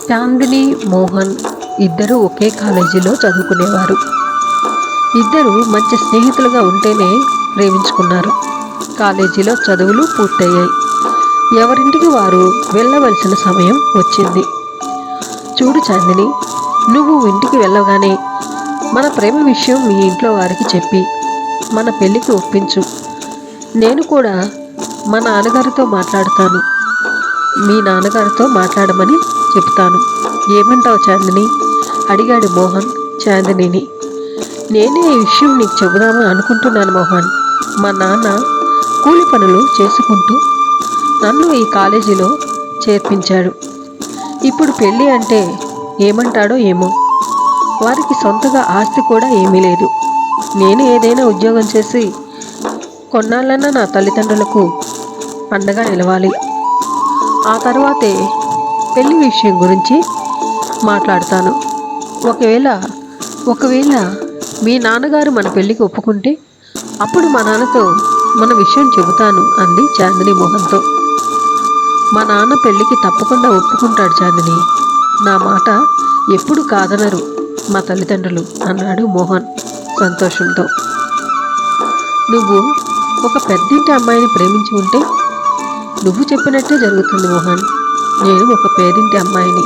చాందిని, మోహన్ ఇద్దరు ఒకే కాలేజీలో చదువుకునేవారు. ఇద్దరు మంచి స్నేహితులుగా ఉంటేనే ప్రేమించుకున్నారు. కాలేజీలో చదువులు పూర్తయ్యాయి. ఎవరింటికి వారు వెళ్ళవలసిన సమయం వచ్చింది. చూడు చాందిని, నువ్వు ఇంటికి వెళ్ళగానే మన ప్రేమ విషయం మీ ఇంట్లో వారికి చెప్పి మన పెళ్ళికి ఒప్పించు. నేను కూడా మా నాన్నగారితో మాట్లాడతాను. మీ నాన్నగారితో మాట్లాడమని చెప్తాను. ఏమంటావు చాందిని? అడిగాడు మోహన్ చాందినిని. నేనే ఈ విషయం నీకు చెబుదామని అనుకుంటున్నాను మోహన్. మా నాన్న కూలి పనులు చేసుకుంటూ నన్ను ఈ కాలేజీలో చేర్పించాడు. ఇప్పుడు పెళ్ళి అంటే ఏమంటాడో ఏమో. వారికి సొంతగా ఆస్తి కూడా ఏమీ లేదు. నేను ఏదైనా ఉద్యోగం చేసి కొన్నాళ్ళన్నా నా తల్లిదండ్రులకు అండగా నిలవాలి. ఆ తర్వాతే పెళ్లి విషయం గురించి మాట్లాడతాను. ఒకవేళ మీ నాన్నగారు మన పెళ్ళికి ఒప్పుకుంటే అప్పుడు మా నాన్నతో మన విషయం చెబుతాను అంది చాందిని మోహన్తో. మా నాన్న పెళ్ళికి తప్పకుండా ఒప్పుకుంటాడు చాందిని. నా మాట ఎప్పుడు కాదనరు మా తల్లిదండ్రులు అన్నాడు మోహన్ సంతోషంతో. నువ్వు ఒక పెద్దింటి అమ్మాయిని ప్రేమించి ఉంటే నువ్వు చెప్పినట్టే జరుగుతుంది మోహన్. నేను ఒక పేదింటి అమ్మాయిని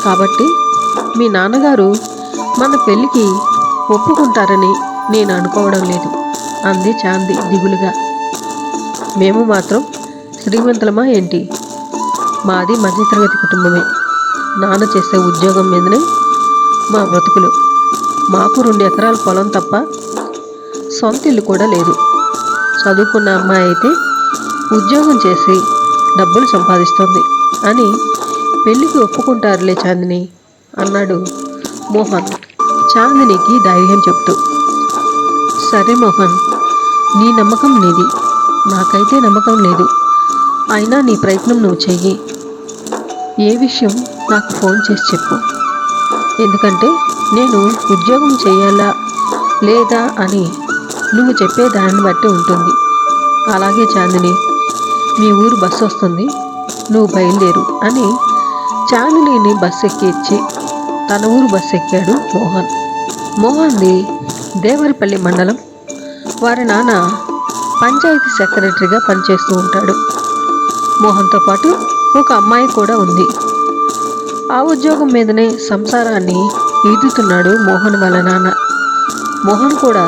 కాబట్టి మీ నాన్నగారు మన పెళ్ళికి ఒప్పుకుంటారని నేను అనుకోవడం లేదు అంది చాంది దిగులుగా. మేము మాత్రం శ్రీమంతులమా ఏంటి? మాది మధ్యతరగతి కుటుంబమే. నాన్న చేసే ఉద్యోగం మీదనే మా బ్రతుకులు. మాకు 2 ఎకరాల పొలం తప్ప సొంత ఇల్లు కూడా లేదు. చదువుకున్న అమ్మాయి అయితే ఉద్యోగం చేసి డబ్బులు సంపాదిస్తుంది అని పెళ్ళికి ఒప్పుకుంటారులే చాందిని అన్నాడు మోహన్ చాందినికి ధైర్యం చెప్తూ. సరే మోహన్, నీ నమ్మకం నీది, నాకైతే నమ్మకం లేదు. అయినా నీ ప్రయత్నం నువ్వు చెయ్యి. ఏ విషయం నాకు ఫోన్ చేసి చెప్పు. ఎందుకంటే నేను ఉద్యోగం చేయాలా లేదా అని నువ్వు చెప్పే దాన్ని బట్టి ఉంటుంది. అలాగే చాందిని, మీ ఊరు బస్సు వస్తుంది, నువ్వు బయలుదేరు అని చాందినిని బస్సు ఎక్కించి తన ఊరు బస్సు ఎక్కాడు మోహన్. మోహన్ది దేవరపల్లి మండలం. వారి నాన్న పంచాయతీ సెక్రటరీగా పనిచేస్తూ ఉంటాడు. మోహన్తో పాటు ఒక అమ్మాయి కూడా ఉంది. ఆ ఉద్యోగం మీదనే సంసారాన్ని ఈదుతున్నాడు మోహన్ వాళ్ళ నాన్న. మోహన్ కూడా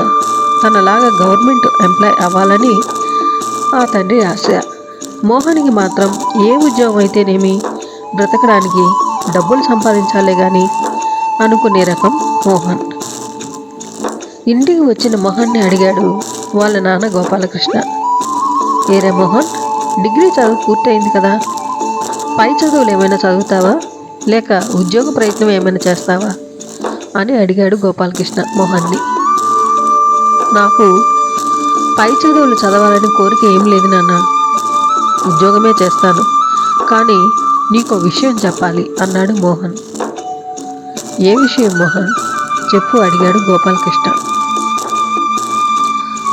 తనలాగా గవర్నమెంట్ ఎంప్లాయ్ అవ్వాలని ఆ తండ్రి ఆశ. మోహన్కి మాత్రం ఏ ఉద్యోగం అయితేనేమి బ్రతకడానికి డబ్బులు సంపాదించాలే కానీ అనుకునే రకం మోహన్. ఇంటికి వచ్చిన మోహన్ని అడిగాడు వాళ్ళ నాన్న గోపాలకృష్ణ. ఏరే మోహన్, డిగ్రీ చదువు పూర్తయింది కదా, పై చదువులు ఏమైనా చదువుతావా లేక ఉద్యోగ ప్రయత్నం ఏమైనా చేస్తావా అని అడిగాడు గోపాలకృష్ణ మోహన్ని. నాకు పై చదువులు చదవాలని కోరిక ఏం లేదు నాన్న, ఉద్యోగమే చేస్తాను. కానీ నీకో విషయం చెప్పాలి అన్నాడు మోహన్. ఏ విషయం మోహన్, చెప్పు అడిగాడు గోపాలకృష్ణ.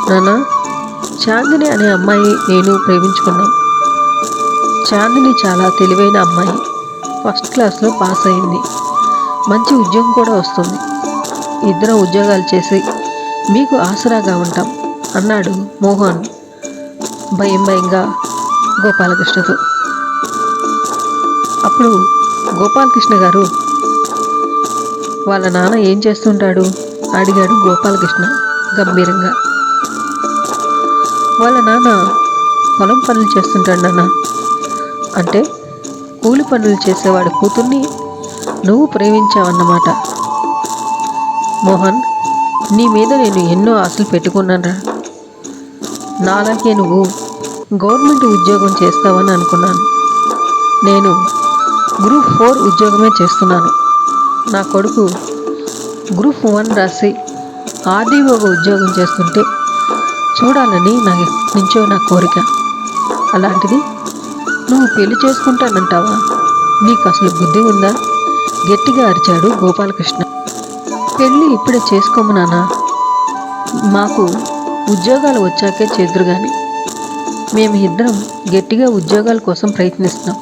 నాన్న, చాందిని అనే అమ్మాయి నేను ప్రేమించుకున్నాం. చాందిని చాలా తెలివైన అమ్మాయి. ఫస్ట్ క్లాస్లో పాస్ అయింది. మంచి ఉద్యోగం కూడా వస్తుంది. ఇద్దరం ఉద్యోగాలు చేసి మీకు ఆసరాగా ఉంటాం అన్నాడు మోహన్ భయంగా గోపాలకృష్ణతో. అప్పుడు గోపాలకృష్ణ గారు, వాళ్ళ నాన్న ఏం చేస్తుంటాడు అడిగాడు గోపాలకృష్ణ గంభీరంగా. వాళ్ళ నాన్న పొలం పనులు చేస్తుంటాడు నాన్న. అంటే కూలి పనులు చేసేవాడు కూతుర్ని నువ్వు ప్రేమించావన్నమాట. మోహన్, నీ మీద నేను ఎన్నో ఆశలు పెట్టుకున్నాను. నాలాగే నువ్వు గవర్నమెంట్ ఉద్యోగం చేస్తావని అనుకున్నాను. నేను గ్రూప్ 4 ఉద్యోగమే చేస్తున్నాను. నా కొడుకు గ్రూప్ 1 రాసి ఆర్డీఓగా ఉద్యోగం చేస్తుంటే చూడాలని నాకు నుంచో నా కోరిక. అలాంటిది నువ్వు పెళ్లి చేసుకుంటానంటావా? నీకు అసలు బుద్ధి ఉందా? గట్టిగా అరిచాడు గోపాలకృష్ణ. పెళ్ళి ఇప్పుడే చేసుకోము నాన్న, మాకు ఉద్యోగాలు వచ్చాకే చేదురు కానీ. మేము ఇద్దరం గట్టిగా ఉద్యోగాల కోసం ప్రయత్నిస్తున్నాం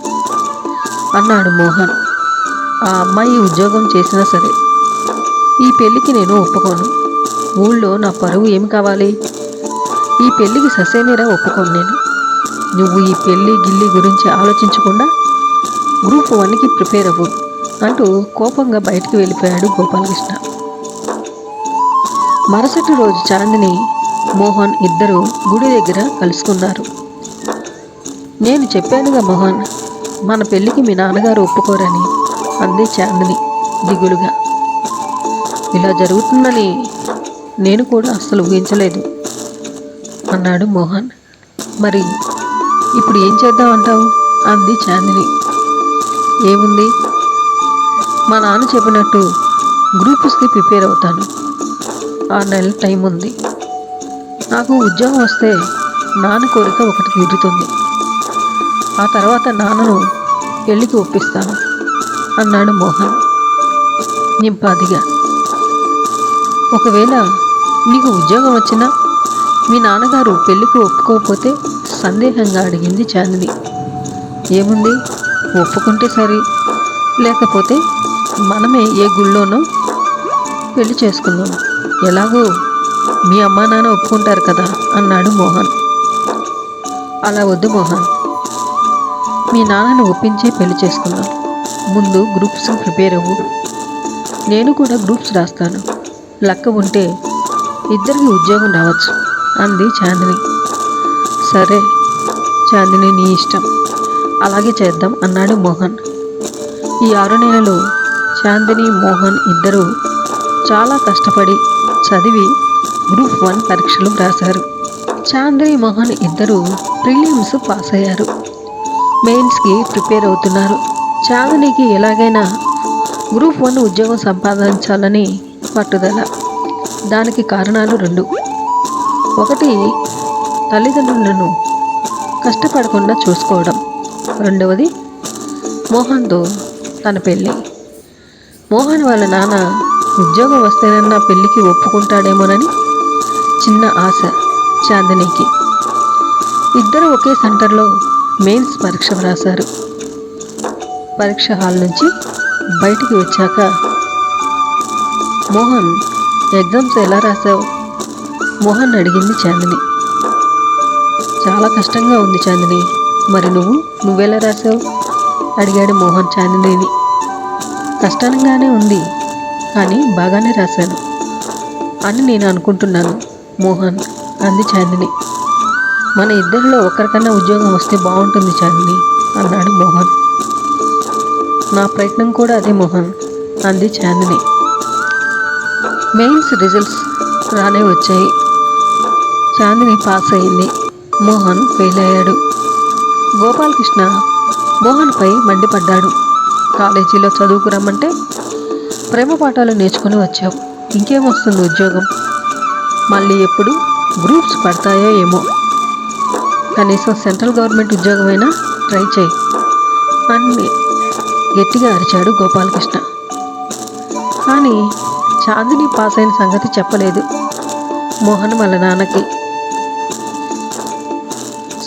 అన్నాడు మోహన్. ఆ అమ్మాయి ఉద్యోగం చేసినా సరే ఈ పెళ్ళికి నేను ఒప్పుకోను. ఊళ్ళో నా పరువు ఏమి కావాలి? ఈ పెళ్ళికి ససేమిరా ఒప్పుకోను నేను. నువ్వు ఈ పెళ్ళి గిల్లి గురించి ఆలోచించకుండా గ్రూప్ 1కి ప్రిపేర్ అవ్వు అంటూ కోపంగా బయటికి వెళ్ళిపోయాడు గోపాలకృష్ణ. మరుసటి రోజు చాందిని, మోహన్ ఇద్దరు గుడి దగ్గర కలుసుకున్నారు. నేను చెప్పానుగా మోహన్, మన పెళ్ళికి మీ నాన్నగారు ఒప్పుకోరని అంది చాందిని దిగులుగా. ఇలా జరుగుతుందని నేను కూడా అస్సలు ఊహించలేదు అన్నాడు మోహన్. మరి ఇప్పుడు ఏం చేద్దామంటావు అంది చాందిని. ఏముంది, మా నాన్న చెప్పినట్టు గ్రూప్స్కి ప్రిపేర్ అవుతాను. 6 నెలల టైం ఉంది. నాకు ఉద్యోగం వస్తే నాన్న కోరిక ఒకటి తీరుతుంది. ఆ తర్వాత నాన్నను పెళ్ళికి ఒప్పిస్తాను అన్నాడు మోహన్ నింపాదిగా. ఒకవేళ నీకు ఉద్యోగం వచ్చినా మీ నాన్నగారు పెళ్ళికి ఒప్పుకోకపోతే సందేహంగా అడిగింది చాందిని. ఏముంది, ఒప్పుకుంటే సరి, లేకపోతే మనమే ఏ గుళ్ళోనో పెళ్లి చేసుకుందాం. ఎలాగో మీ అమ్మా నాన్న ఒప్పుకుంటారు కదా అన్నాడు మోహన్. అలా వద్దు మోహన్, మీ నాన్నను ఒప్పించే పెళ్లి చేసుకుందాం. ముందు గ్రూప్స్ ప్రిపేర్ అవ్వు. నేను కూడా గ్రూప్స్ రాస్తాను. లక్క ఉంటే ఇద్దరికి ఉద్యోగం రావచ్చు అంది చాందిని. సరే చాందిని, నీ ఇష్టం, అలాగే చేద్దాం అన్నాడు మోహన్. ఈ 6 నెలలు చాందిని, మోహన్ ఇద్దరూ చాలా కష్టపడి చదివి గ్రూప్ 1 పరీక్షలు రాశారు. చాందిని, మోహన్ ఇద్దరూ ప్రిలిమ్స్ పాస్ అయ్యారు. మెయిన్స్కి ప్రిపేర్ అవుతున్నారు. చాందినికి ఎలాగైనా గ్రూప్ 1 ఉద్యోగం సంపాదించాలని పట్టుదల. దానికి కారణాలు 2. ఒకటి, తల్లిదండ్రులను కష్టపడకుండా చూసుకోవడం. రెండవది, మోహన్తో తన పెళ్ళి. మోహన్ వాళ్ళ నాన్న ఉద్యోగం వస్తేనన్నా పెళ్ళికి ఒప్పుకుంటాడేమోనని చిన్న ఆశ చాందినికి. ఇద్దరు ఒకే సెంటర్లో మెయిన్స్ పరీక్ష రాశారు. పరీక్ష హాల్ నుంచి బయటికి వచ్చాక, మోహన్, ఎగ్జామ్స్ ఎలా రాశావు మోహన్ అడిగింది చాందిని. చాలా కష్టంగా ఉంది చాందిని. మరి నువ్వెలా రాశావు అడిగాడు మోహన్ చాందినిని. కష్టంగానే ఉంది, కానీ బాగానే రాశాను అని నేను అనుకుంటున్నాను మోహన్ అంది చాందిని. మన ఇద్దరిలో ఒకరికన్నా ఉద్యోగం వస్తే బాగుంటుంది చాందిని అన్నాడు మోహన్. నా ప్రయత్నం కూడా అదే మోహన్ అంది చాందిని. మెయిన్స్ రిజల్ట్స్ రానే వచ్చాయి. చాందిని పాస్ అయింది, మోహన్ ఫెయిల్ అయ్యాడు. గోపాలకృష్ణ మోహన్పై మండిపడ్డాడు. కాలేజీలో చదువుకురమ్మంటే ప్రేమ పాఠాలు నేర్చుకుని వచ్చావు, ఇంకేమొస్తుంది ఉద్యోగం? మళ్ళీ ఎప్పుడు గ్రూప్స్ పడతాయో ఏమో, కనీసం సెంట్రల్ గవర్నమెంట్ ఉద్యోగమైనా ట్రై చేయి అని గట్టిగా అరిచాడు గోపాలకృష్ణ. కానీ చాందిని పాస్ అయిన సంగతి చెప్పలేదు మోహన్ వాళ్ళ నాన్నకి.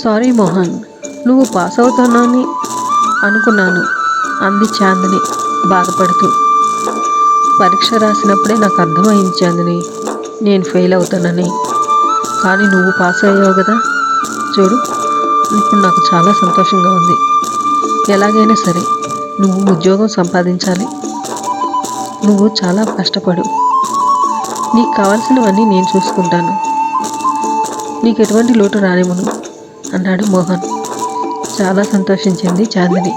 సారీ మోహన్, నువ్వు పాస్ అవుతానని అనుకున్నాను అంది చాందిని బాధపడుతూ. పరీక్ష రాసినప్పుడే నాకు అర్థమైంది చాందిని, నేను ఫెయిల్ అవుతానని. కానీ నువ్వు పాస్ అయ్యావు కదా, చూడు ఇప్పుడు నాకు చాలా సంతోషంగా ఉంది. ఎలాగైనా సరే నువ్వు ఉద్యోగం సంపాదించాలి. నువ్వు చాలా కష్టపడు, నీకు కావాల్సినవన్నీ నేను చూసుకుంటాను. నీకు ఎటువంటి లోటు రానివ్వను అన్నాడు మోహన్. చాలా సంతోషించింది చాందిని.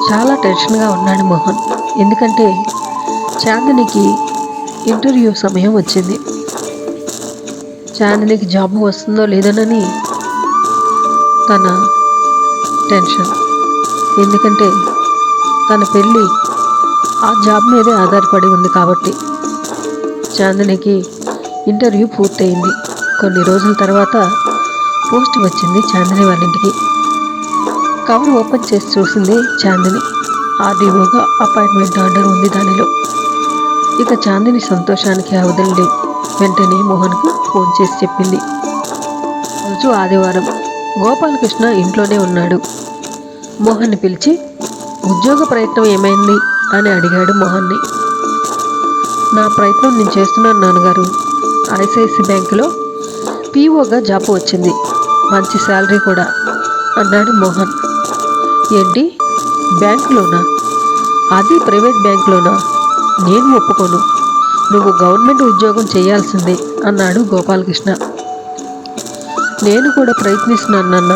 చాలా టెన్షన్గా ఉన్నాడు మోహన్. ఎందుకంటే చాందినికి ఇంటర్వ్యూ సమయం వచ్చింది. చాందినికి జాబ్ వస్తుందో లేదోనని తన టెన్షన్. ఎందుకంటే తన పెళ్ళి ఆ జాబ్ మీదే ఆధారపడి ఉంది కాబట్టి. చాందినికి ఇంటర్వ్యూ పూర్తయింది. కొన్ని రోజుల తర్వాత పోస్ట్ వచ్చింది చాందిని వాళ్ళ ఇంటికి. కవర్ ఓపెన్ చేసి చూసింది చాందిని. ఆర్డీఓగా అపాయింట్మెంట్ ఆర్డర్ ఉంది దానిలో. ఇక చాందిని సంతోషానికి అవధులు లేవు. వెంటనే మోహన్కు ఫోన్ చేసి చెప్పింది. రోజు ఆదివారం. గోపాలకృష్ణ ఇంట్లోనే ఉన్నాడు. మోహన్ని పిలిచి, ఉద్యోగ ప్రయత్నం ఏమైంది అని అడిగాడు మోహన్ని. నా ప్రయత్నం నేను చేస్తున్నాను నాన్నగారు. ఐసిఐసి బ్యాంకులో పీఓగా జాబ్ వచ్చింది, మంచి శాలరీ కూడా అన్నాడు మోహన్. ఏంటి, బ్యాంకులోనా? అది ప్రైవేట్ బ్యాంకులోనా? నేను ఒప్పుకోను, నువ్వు గవర్నమెంట్ ఉద్యోగం చేయాల్సిందే అన్నాడు గోపాలకృష్ణ. నేను కూడా ప్రయత్నిస్తున్నాను నాన్న,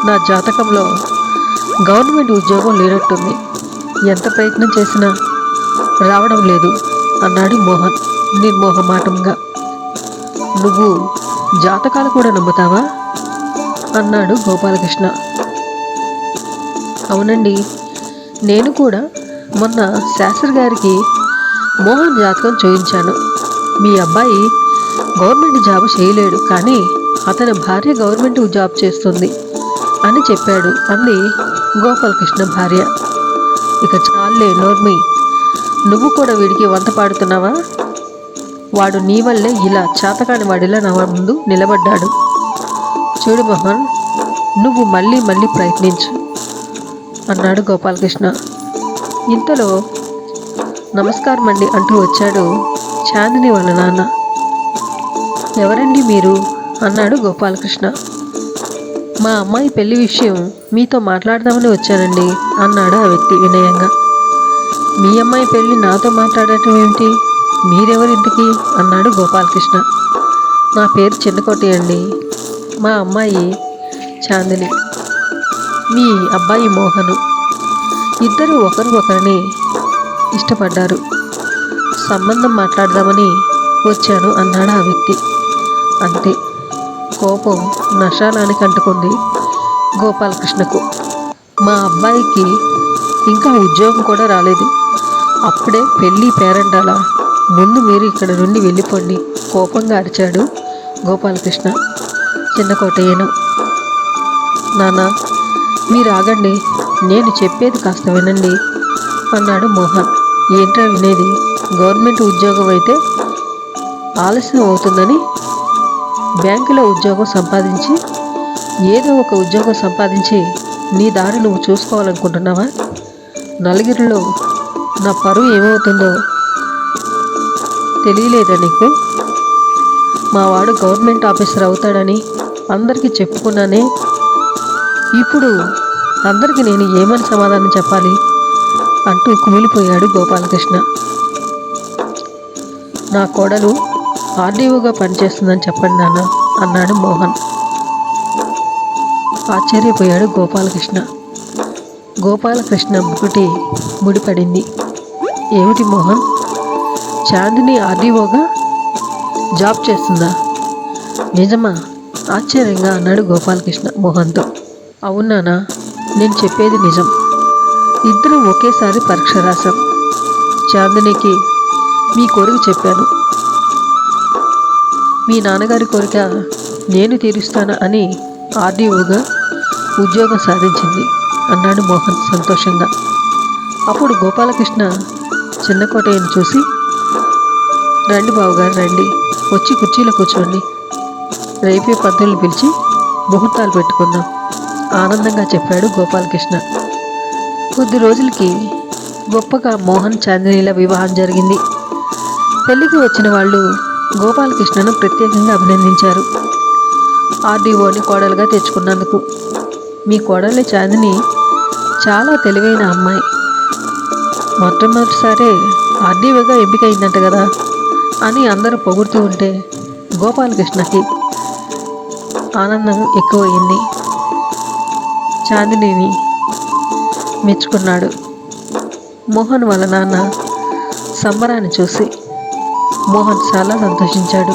నా జాతకంలో గవర్నమెంట్ ఉద్యోగం లేనట్టుంది, ఎంత ప్రయత్నం చేసినా రావడం లేదు అన్నాడు మోహన్ నిర్మోహమాటంగా. నువ్వు జాతకాలు కూడా నమ్ముతావా అన్నాడు గోపాలకృష్ణ. అవునండి, నేను కూడా మొన్న శాస్త్రి గారికి మోహన్ జాతకం చూపించాను. మీ అబ్బాయి గవర్నమెంట్ జాబ్ చేయలేడు, కానీ అతని భార్య గవర్నమెంట్ జాబ్ చేస్తుంది అని చెప్పాడు అంది గోపాలకృష్ణ భార్య. ఇక చాలే నోర్మి, నువ్వు కూడా వీడికి వంత పాడుతున్నావా? వాడు నీ వల్లే ఇలా చేతకాని వాడిలా నా ముందు నిలబడ్డాడు. చూడు మోహన్, నువ్వు మళ్ళీ మళ్ళీ ప్రయత్నించు అన్నాడు గోపాలకృష్ణ. ఇంతలో నమస్కారం అండి అంటూ వచ్చాడు చాందిని వాళ్ళ నాన్న. ఎవరండి మీరు అన్నాడు గోపాలకృష్ణ. మా అమ్మాయి పెళ్లి విషయం మీతో మాట్లాడదామని వచ్చానండి అన్నాడు ఆ వ్యక్తి వినయంగా. మీ అమ్మాయి పెళ్ళి నాతో మాట్లాడటం ఏమిటి, మీరెవరు ఇంతకీ అన్నాడు గోపాలకృష్ణ. నా పేరు చిన్నకోటి అండి, మా అమ్మాయి చాందిని, మీ అబ్బాయి మోహను, ఇద్దరు ఒకరు ఒకరిని ఇష్టపడ్డారు, సంబంధం మాట్లాడదామని వచ్చాను అన్నాడు ఆ వ్యక్తి. అంతే, కోపం నశాలానికి అంటుకుంది గోపాలకృష్ణకు. మా అబ్బాయికి ఇంకా ఉద్యోగం కూడా రాలేదు, అప్పుడే పెళ్ళి పేరంటాలా, ముందు మీరు ఇక్కడ నుండి వెళ్ళిపోండి కోపంగా అరిచాడు గోపాలకృష్ణ చిన్నకోటయ్యను. నాన్న, మీరు ఆగండి, నేను చెప్పేది కాస్త వినండి అన్నాడు మోహన్. ఏంట్రా వినేది? గవర్నమెంట్ ఉద్యోగం అయితే ఆలస్యం అవుతుందని బ్యాంకులో ఉద్యోగం సంపాదించి, ఏదో ఒక ఉద్యోగం సంపాదించి నీ దారి నువ్వు చూసుకోవాలనుకుంటున్నావా? నలుగురిలో నా పరువు ఏమవుతుందో తెలియలేదా నీకు? మా వాడు గవర్నమెంట్ ఆఫీసర్ అవుతాడని అందరికీ చెప్పుకున్నానే, ఇప్పుడు అందరికీ నేను ఏమని సమాధానం చెప్పాలి అంటూ కుమిలిపోయాడు గోపాలకృష్ణ. నా కోడలు ఆర్డీఓగా పనిచేస్తుందని చెప్పండి నాన్న అన్నాడు మోహన్. ఆశ్చర్యపోయాడు గోపాలకృష్ణ. గోపాలకృష్ణ ముకుటి ముడిపడింది. ఏమిటి మోహన్, చాందిని ఆర్డీఓగా జాబ్ చేస్తుందా? నిజమా? ఆశ్చర్యంగా అన్నాడు గోపాలకృష్ణ మోహన్తో. అవునానా, నేను చెప్పేది నిజం. ఇద్దరం ఒకేసారి పరీక్ష రాశాం. చాందినికి మీ కోరిక చెప్పాను, మీ నాన్నగారి కోరిక నేను తీరుస్తాను అని ఆర్డీఓగా ఉద్యోగం సాధించింది అన్నాడు మోహన్ సంతోషంగా. అప్పుడు గోపాలకృష్ణ చిన్నకోటయ్యను చూసి, రండి బావగారు రండి, వచ్చి కుర్చీలో కూర్చోండి, రేపే పంతుల్ని పిలిచి ముహూర్తాలు పెట్టుకుందాం ఆనందంగా చెప్పాడు గోపాలకృష్ణ. కొద్ది రోజులకి గొప్పగా మోహన్ చాందినీల వివాహం జరిగింది. పెళ్లికి వచ్చిన వాళ్ళు గోపాలకృష్ణను ప్రత్యేకంగా అభినందించారు ఆర్డీఓని కోడలుగా తెచ్చుకున్నందుకు. మీ కోడలి చాందిని చాలా తెలివైన అమ్మాయి, మొట్టమొదటిసారే ఆర్డీఓగా ఎంపికైందంట కదా అని అందరూ పొగుడుతూ ఉంటే గోపాలకృష్ణకి ఆనందం ఎక్కువయింది. చాందినిని మెచ్చుకున్నాడు. మోహన్ వాళ్ళ నాన్న సంబరాన్ని చూసి మోహన్ చాలా సంతోషించాడు.